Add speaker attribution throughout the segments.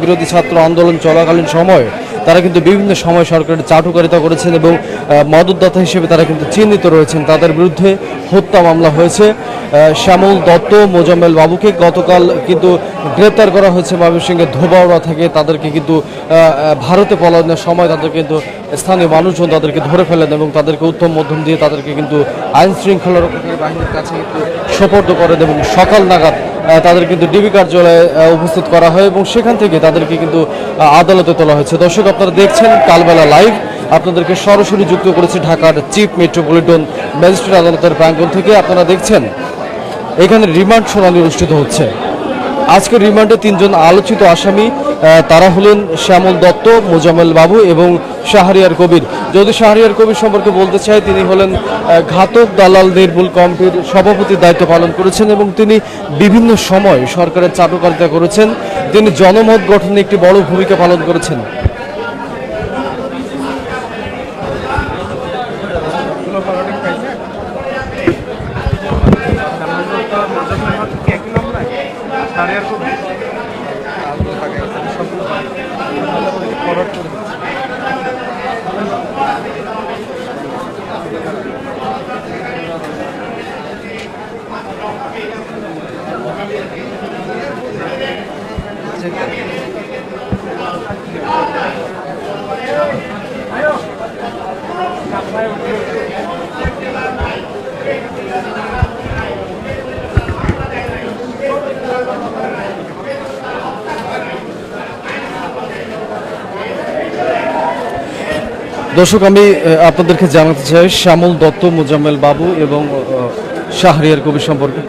Speaker 1: বিরোধী ছাত্র আন্দোলন চলাকালীন সময়ে তারা কিন্তু বিভিন্ন সময় সরকারের চাটুকারিতা করেছেন এবং মদতদাতা হিসেবে তারা কিন্তু চিহ্নিত রয়েছেন। তাদের বিরুদ্ধে হত্যা মামলা হয়েছে। শ্যামল দত্ত, মোজাম্মেল বাবুকে গতকাল কিন্তু গ্রেপ্তার করা হয়েছে ময়মনসিংহের ধোবাউড়া থেকে। তাদেরকে কিন্তু ভারতে পলায়নের সময় তাদের কিন্তু স্থানীয় মানুষজন তাদেরকে ধরে ফেলেন এবং তাদেরকে উত্তম মধ্যম দিয়ে তাদেরকে কিন্তু আইন শৃঙ্খলা রক্ষাকারী বাহিনীর কাছে কিন্তু সোপর্দ করেন এবং সকাল নাগাদ তাদের কিন্তু ডিবি কার্যালয়ে উপস্থিত করা হয় এবং সেখান থেকে তাদেরকে কিন্তু আদালতে তোলা হয়েছে। দর্শক, আপনারা দেখছেন কালবেলা লাইভ। আপনাদেরকে সরাসরি যুক্ত করেছি ঢাকার চিফ মেট্রোপলিটন ম্যাজিস্ট্রেট আদালতের প্রাঙ্গণ থেকে। আপনারা দেখছেন এখানে রিমান্ড শুনানি অনুষ্ঠিত হচ্ছে। আজকের রিমান্ডে তিনজন আলোচিত আসামি, তারা হলেন শ্যামল দত্ত, মোজাম্মেল বাবু এবং শাহরিয়ার কবির। যদি শাহরিয়ার কবির সম্পর্কে বলতে চাই, তিনি হলেন ঘাতক দালাল নির্মূল কমিটির সভাপতির দায়িত্ব পালন করেছেন এবং তিনি বিভিন্ন সময় সরকারের চাটুকারিতা করেছেন। তিনি জনমত গঠনে একটি বড় ভূমিকা পালন করেছেন। দর্শক, আমি আপনাদেরকে জানাতে চাই শ্যামল দত্ত, মোজাম্মেল বাবু এবং শাহরিয়ার কবির সম্পর্কে।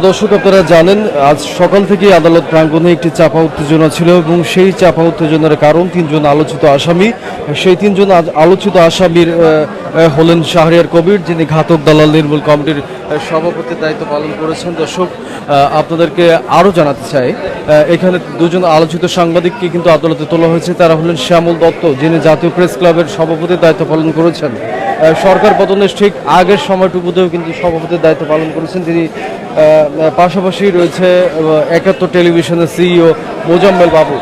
Speaker 1: দর্শক, আপনারা জানেন আজ সকাল থেকে আদালত প্রাঙ্গণে একটি চাপা উত্তেজনা ছিল এবং সেই চাপা উত্তেজনার কারণ তিনজন আলোচিত আসামি। সেই তিনজন আলোচিত আসামির হলেন শাহরিয়ার কবির, যিনি ঘাতক দালাল নির্মূল কমিটির সভাপতির দায়িত্ব পালন করেছেন। দর্শক, আপনাদেরকে আরও জানাতে চাই, এখানে দুজন আলোচিত সাংবাদিককে কিন্তু আদালতে তোলা হয়েছে। তারা হলেন শ্যামল দত্ত, যিনি জাতীয় প্রেস ক্লাবের সভাপতির দায়িত্ব পালন করেছেন। সরকার পতনের ঠিক আগের সময়টুকুতেও কিন্তু সভাপতির দায়িত্ব পালন করেছেন তিনি। পাশাপাশি রয়েছে ৭১ টেলিভিশনের সিইও মোজাম্মেল বাবু।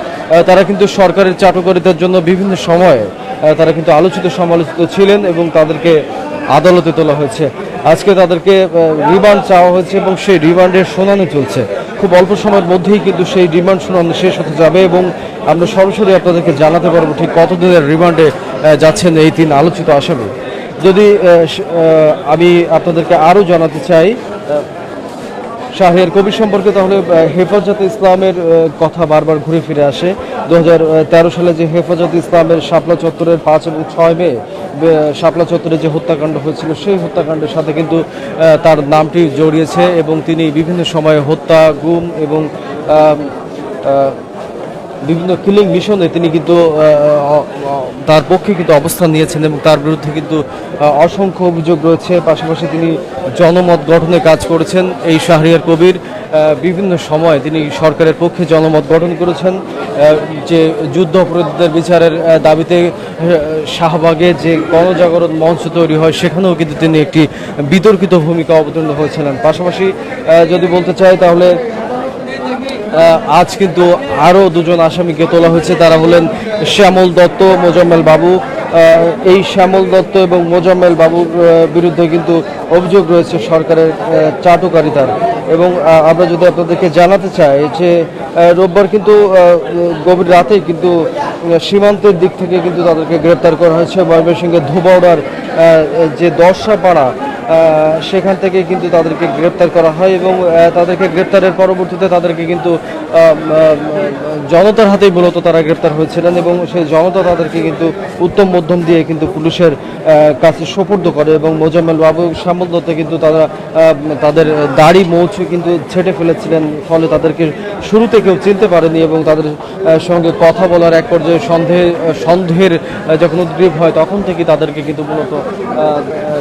Speaker 1: তারা কিন্তু সরকারের চাটুকারিতার জন্য বিভিন্ন সময়ে তারা কিন্তু আলোচিত সমালোচিত ছিলেন এবং তাদেরকে আদালতে তোলা হয়েছে। আজকে তাদেরকে রিমান্ড চাওয়া হয়েছে এবং সেই রিমান্ডের শুনানি চলছে। খুব অল্প সময়ের মধ্যেই কিন্তু সেই রিমান্ড শুনানি শেষ হতে যাবে এবং আমরা সরাসরি আপনাদেরকে জানাতে পারবো ঠিক কতদিনের রিমান্ডে যাচ্ছেন এই তিন আলোচিত আসামি। যদি আমি আপনাদেরকে আরও জানাতে চাই শাহরিয়ার কবির সম্পর্কে, তাহলে হেফাজতে ইসলামের কথা বারবার ঘুরে ফিরে আসে। 2013 সালে যে হেফাজতে ইসলামের শাপলা চত্বরের 5 এবং 6 মে শাপলা চত্বরে যে হত্যাকাণ্ড হয়েছিল, সেই হত্যাকাণ্ডের সাথে কিন্তু তার নামটি জড়িয়েছে এবং তিনি বিভিন্ন সময়ে হত্যা, গুম এবং বিভিন্ন কিলিং মিশনে তিনি কিন্তু তার পক্ষে কিন্তু অবস্থান নিয়েছেন এবং তার বিরুদ্ধে কিন্তু অসংখ্য অভিযোগ রয়েছে। পাশাপাশি তিনি জনমত গঠনে কাজ করেছেন। এই শাহরিয়ার কবির বিভিন্ন সময় তিনি সরকারের পক্ষে জনমত গঠন করেছেন। যে যুদ্ধ অপরাধীদের বিচারের দাবিতে শাহবাগে যে গণজাগরণ মঞ্চ তৈরি হয়, সেখানেও কিন্তু তিনি একটি বিতর্কিত ভূমিকা অবতীর্ণ হয়েছিলেন। পাশাপাশি যদি বলতে চাই, তাহলে আজ কিন্তু আরও দুজন আসামিকে তোলা হয়েছে। তারা হলেন শ্যামল দত্ত, মোজাম্মেল বাবু। এই শ্যামল দত্ত এবং মোজাম্মেল বাবুর বিরুদ্ধে কিন্তু অভিযোগ রয়েছে সরকারের চাটুকারিতার। এবং আমরা যদি আপনাদেরকে জানাতে চাই যে রোববার কিন্তু গভীর রাতেই কিন্তু সীমান্তের দিক থেকে কিন্তু তাদেরকে গ্রেপ্তার করা হয়েছে। ময়মনসিংহের ধোবাউড়ার যে দর্শাপাড়া, সেখান থেকে কিন্তু তাদেরকে গ্রেপ্তার করা হয় এবং তাদেরকে গ্রেপ্তারের পরবর্তীতে তাদেরকে কিন্তু জনতার হাতেই মূলত তারা গ্রেপ্তার হয়েছিলেন এবং সেই জনতা তাদেরকে কিন্তু উত্তম মধ্যম দিয়ে কিন্তু পুলিশের কাছে সোপর্দ করে। এবং মোজাম্মেল বাবু, শ্যামল দত্ত কিন্তু তারা তাদের দাড়ি মৌছ কিন্তু ছেটে ফেলেছিলেন, ফলে তাদেরকে শুরুতে কেউ চিনতে পারেনি এবং তাদের সঙ্গে কথা বলার এক পর্যায়ে সন্দেহের যখন উদ্গ্রীব হয়, তখন থেকে তাদেরকে কিন্তু মূলত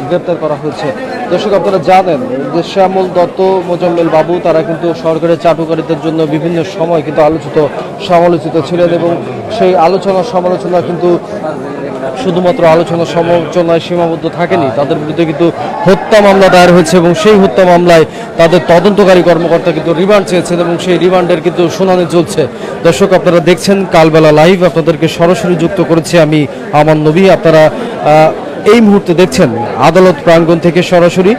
Speaker 1: গ্রেপ্তার করা হয়েছে। দর্শক আপনারা জানেন যে শ্যামল দত্ত, মোজাম্মেল বাবু তারা কিন্তু সরকারের চাটুকারিতার জন্য বিভিন্ন সময় কিন্তু আলোচিত সমালোচিত ছিলেন এবং সেই আলোচনা সমালোচনা কিন্তু শুধুমাত্র আলোচনা সমালোচনায় সীমাবদ্ধ থাকেনি, তাদের বিরুদ্ধে কিন্তু হত্যা মামলা দায়ের হয়েছে এবং সেই হত্যা মামলায় তাদের তদন্তকারী কর্মকর্তা কিন্তু রিমান্ড চেয়েছেন এবং সেই রিমান্ডের কিন্তু শুনানি চলছে। দর্শক আপনারা দেখছেন কালবেলা লাইভ, আপনাদেরকে সরাসরি যুক্ত করেছি আমি আমান নবী। আপনারা এই মুহূর্তে দেখছেন আদালত প্রাঙ্গণ থেকে সরাসরি,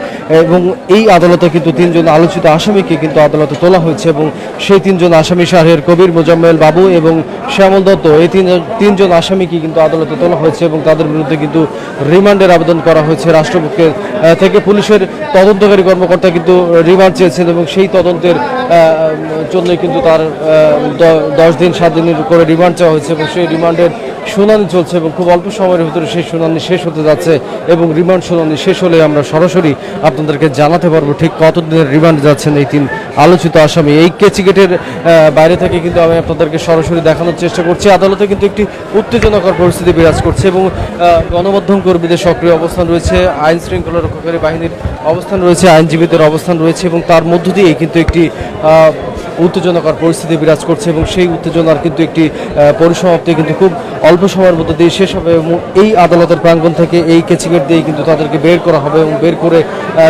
Speaker 1: এবং এই আদালতে কিন্তু তিনজন আলোচিত আসামিকে কিন্তু আদালতে তোলা হয়েছে এবং সেই তিনজন আসামি শাহরিয়ার কবির, মোজাম্মেল বাবু এবং শ্যামল দত্ত, এই তিনজন আসামিকে কিন্তু আদালতে তোলা হয়েছে এবং তাদের বিরুদ্ধে কিন্তু রিমান্ডের আবেদন করা হয়েছে রাষ্ট্রপক্ষের থেকে। পুলিশের তদন্তকারী কর্মকর্তা কিন্তু রিমান্ড চেয়েছেন এবং সেই তদন্তের জন্যই কিন্তু তার 10 দিন 7 দিনের করে রিমান্ড চাওয়া হয়েছে এবং সেই রিমান্ডের শুনানি চলছে এবং খুব অল্প সময়ের ভিতরে সেই শুনানি শেষ হতে যাচ্ছে এবং রিমান্ড শুনানি শেষ হলে আমরা সরাসরি আপনাদেরকে জানাতে পারবো ঠিক কতদিনের রিমান্ড যাচ্ছেন এই তিন আলোচিত আসামি। এই কেচিগেটের বাইরে থেকে কিন্তু আমি আপনাদেরকে সরাসরি দেখানোর চেষ্টা করছি। আদালতে কিন্তু একটি উত্তেজনাকর পরিস্থিতি বিরাজ করছে এবং গণমাধ্যম কর্মীদের সক্রিয় অবস্থান রয়েছে, আইন শৃঙ্খলা রক্ষাকারী বাহিনীর অবস্থান রয়েছে, আইনজীবীদের অবস্থান রয়েছে এবং তার মধ্য দিয়েই কিন্তু একটি উত্তেজনাকর পরিস্থিতি বিরাজ করছে এবং সেই উত্তেজনার কিন্তু একটি পরিসমাপ্তি কিন্তু খুব অল্প সময়ের মধ্যে দিয়ে শেষ হবে এবং এই আদালতের প্রাঙ্গণ থেকে এই কেচিগেট দিয়ে কিন্তু তাদেরকে বের করা হবে এবং বের করে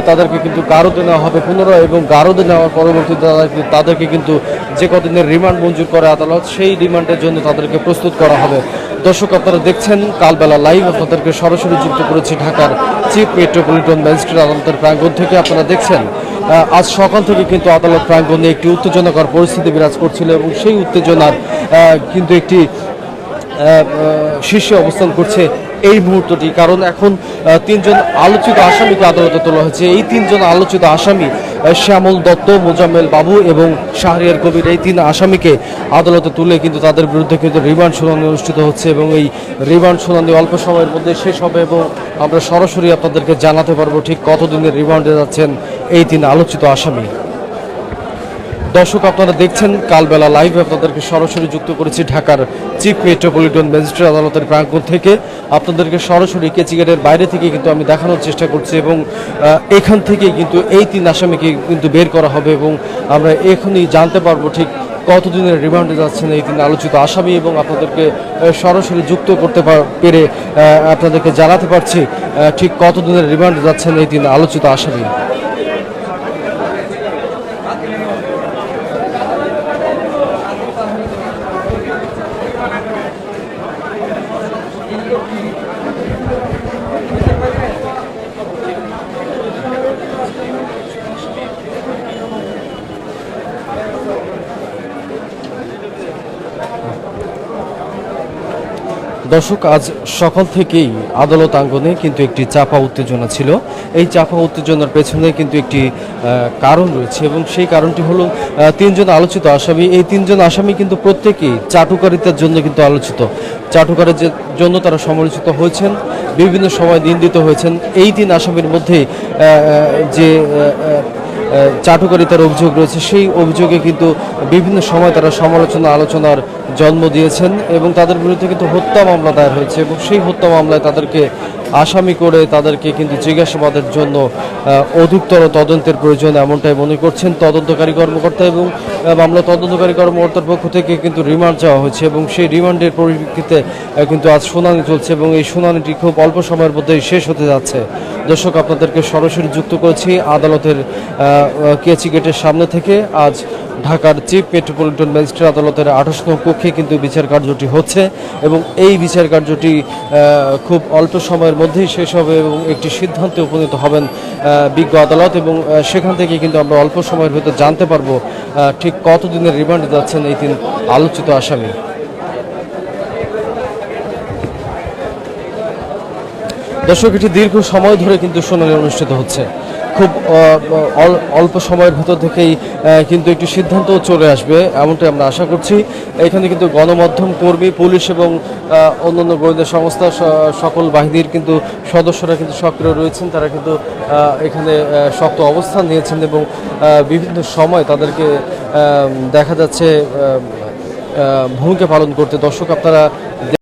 Speaker 1: তাদেরকে কিন্তু গারদে নেওয়া হবে পুনরায় এবং গারদে নেওয়ার পরবর্তীতে তাদেরকে কিন্তু যে কদিনের রিমান্ড মঞ্জুর করে আদালত, সেই রিমান্ডের জন্য তাদেরকে প্রস্তুত করা হবে। দর্শক আপনারা দেখছেন কালবেলা লাইভ, আপনাদেরকে সরাসরি যুক্ত করেছি ঢাকার চিফ মেট্রোপলিটন ম্যাজিস্ট্রেট আদালতের প্রাঙ্গণ থেকে। আপনারা দেখছেন আজ সকাল থেকে কিন্তু আদালত প্রাঙ্গণে একটি উত্তেজনাকর পরিস্থিতি বিরাজ করছিল এবং সেই উত্তেজনার কিন্তু একটি শীর্ষে অবস্থান করছে এই মুহূর্তটি, কারণ এখন তিনজন আলোচিত আসামিকে আদালতে তোলা হয়েছে। এই তিনজন আলোচিত আসামি শ্যামল দত্ত, মোজাম্মেল বাবু এবং শাহরিয়ার কবির, এই তিন আসামিকে আদালতে তুলে কিন্তু তাদের বিরুদ্ধে কিন্তু রিমান্ড শুনানি অনুষ্ঠিত হচ্ছে এবং এই রিমান্ড শুনানি অল্প সময়ের মধ্যে শেষ হবে এবং আমরা সরাসরি আপনাদেরকে জানাতে পারবো ঠিক কতদিনের রিমান্ডে যাচ্ছেন এই তিন আলোচিত আসামি। দর্শক আপনারা দেখছেন কালবেলা লাইভ, আপনাদেরকে সরাসরি যুক্ত করেছি ঢাকার চিফ মেট্রোপলিটন ম্যাজিস্ট্রেট আদালতের প্রাঙ্গণ থেকে। আপনাদেরকে সরাসরি কেচিগেটের বাইরে থেকে কিন্তু আমি দেখানোর চেষ্টা করছি এবং এখান থেকে কিন্তু এই তিন আসামিকে কিন্তু বের করা হবে এবং আমরা এখনই জানতে পারবো ঠিক কতদিনের রিমান্ডে যাচ্ছেন এই তিন আলোচিত আসামি এবং আপনাদেরকে সরাসরি যুক্ত করতে পেরে আপনাদেরকে জানাতে পারছি ঠিক কতদিনের রিমান্ডে যাচ্ছেন এই তিন আলোচিত আসামি। দর্শক আজ সকাল থেকেই আদালত আঙ্গনে কিন্তু একটি চাপা উত্তেজনা ছিল। এই চাপা উত্তেজনার পেছনে কিন্তু একটি কারণ রয়েছে এবং সেই কারণটি হলো তিনজন আলোচিত আসামি। এই তিনজন আসামি কিন্তু প্রত্যেকেই চাটুকারিতার জন্য কিন্তু আলোচিত, চাটুকারের জন্য তারা সমালোচিত হয়েছেন, বিভিন্ন সময় নিন্দিত হয়েছেন। এই তিন আসামির মধ্যে যে চাটুকারিতার অভিযোগ রয়েছে সেই অভিযোগে কিন্তু বিভিন্ন সময় তারা সমালোচনা আলোচনার জন্ম দিয়েছেন এবং তাদের বিরুদ্ধে কিন্তু হত্যা মামলা দায়ের হয়েছে এবং সেই হত্যা মামলায় তাদেরকে আসামি করে তাদেরকে কিন্তু জিজ্ঞাসাবাদের জন্য অধিকতর তদন্তের প্রয়োজন এমনটাই মনে করছেন তদন্তকারী কর্মকর্তা এবং মামলা তদন্তকারী কর্মকর্তার পক্ষ থেকে কিন্তু রিমান্ড চাওয়া হয়েছে এবং সেই রিমান্ডের পরিপ্রেক্ষিতে কিন্তু আজ শুনানি চলছে এবং এই শুনানিটি খুব অল্প সময়ের মধ্যেই শেষ হতে যাচ্ছে। দর্শক আপনাদেরকে সরাসরি যুক্ত করেছি আদালতের কেচিগেটের সামনে থেকে। আজ ঢাকার চিফ মেট্রোপলিটন ম্যাজিস্ট্রেট আদালতের 28 নং কক্ষে কিন্তু বিচার কার্যটি হচ্ছে এবং এই বিচার কার্যটি খুব অল্প সময়ের মধ্যেই শেষ হবে এবং একটি সিদ্ধান্তে উপনীত হবেন বিজ্ঞ আদালত এবং সেখান থেকে কিন্তু আমরা অল্প সময়ের ভেতর জানতে পারবো ঠিক কতদিনের রিমান্ডে যাচ্ছেন এই তিন আলোচিত আসামি। দর্শক এটি দীর্ঘ সময় ধরে কিন্তু শুনানি অনুষ্ঠিত হচ্ছে, খুব অল্প সময়ের ভেতর থেকেই কিন্তু একটি সিদ্ধান্ত চলে আসবে এমনটাই আমরা আশা করছি। এখানে কিন্তু গণমাধ্যম কর্মী, পুলিশ এবং অন্যান্য গোয়েন্দা সংস্থা সকল বাহিনীর কিন্তু সদস্যরা কিন্তু সক্রিয় রয়েছেন, তারা কিন্তু এখানে শক্ত অবস্থান নিয়েছেন এবং বিভিন্ন সময় তাদেরকে দেখা যাচ্ছে ভূমিকা পালন করতে। দর্শক আপনারা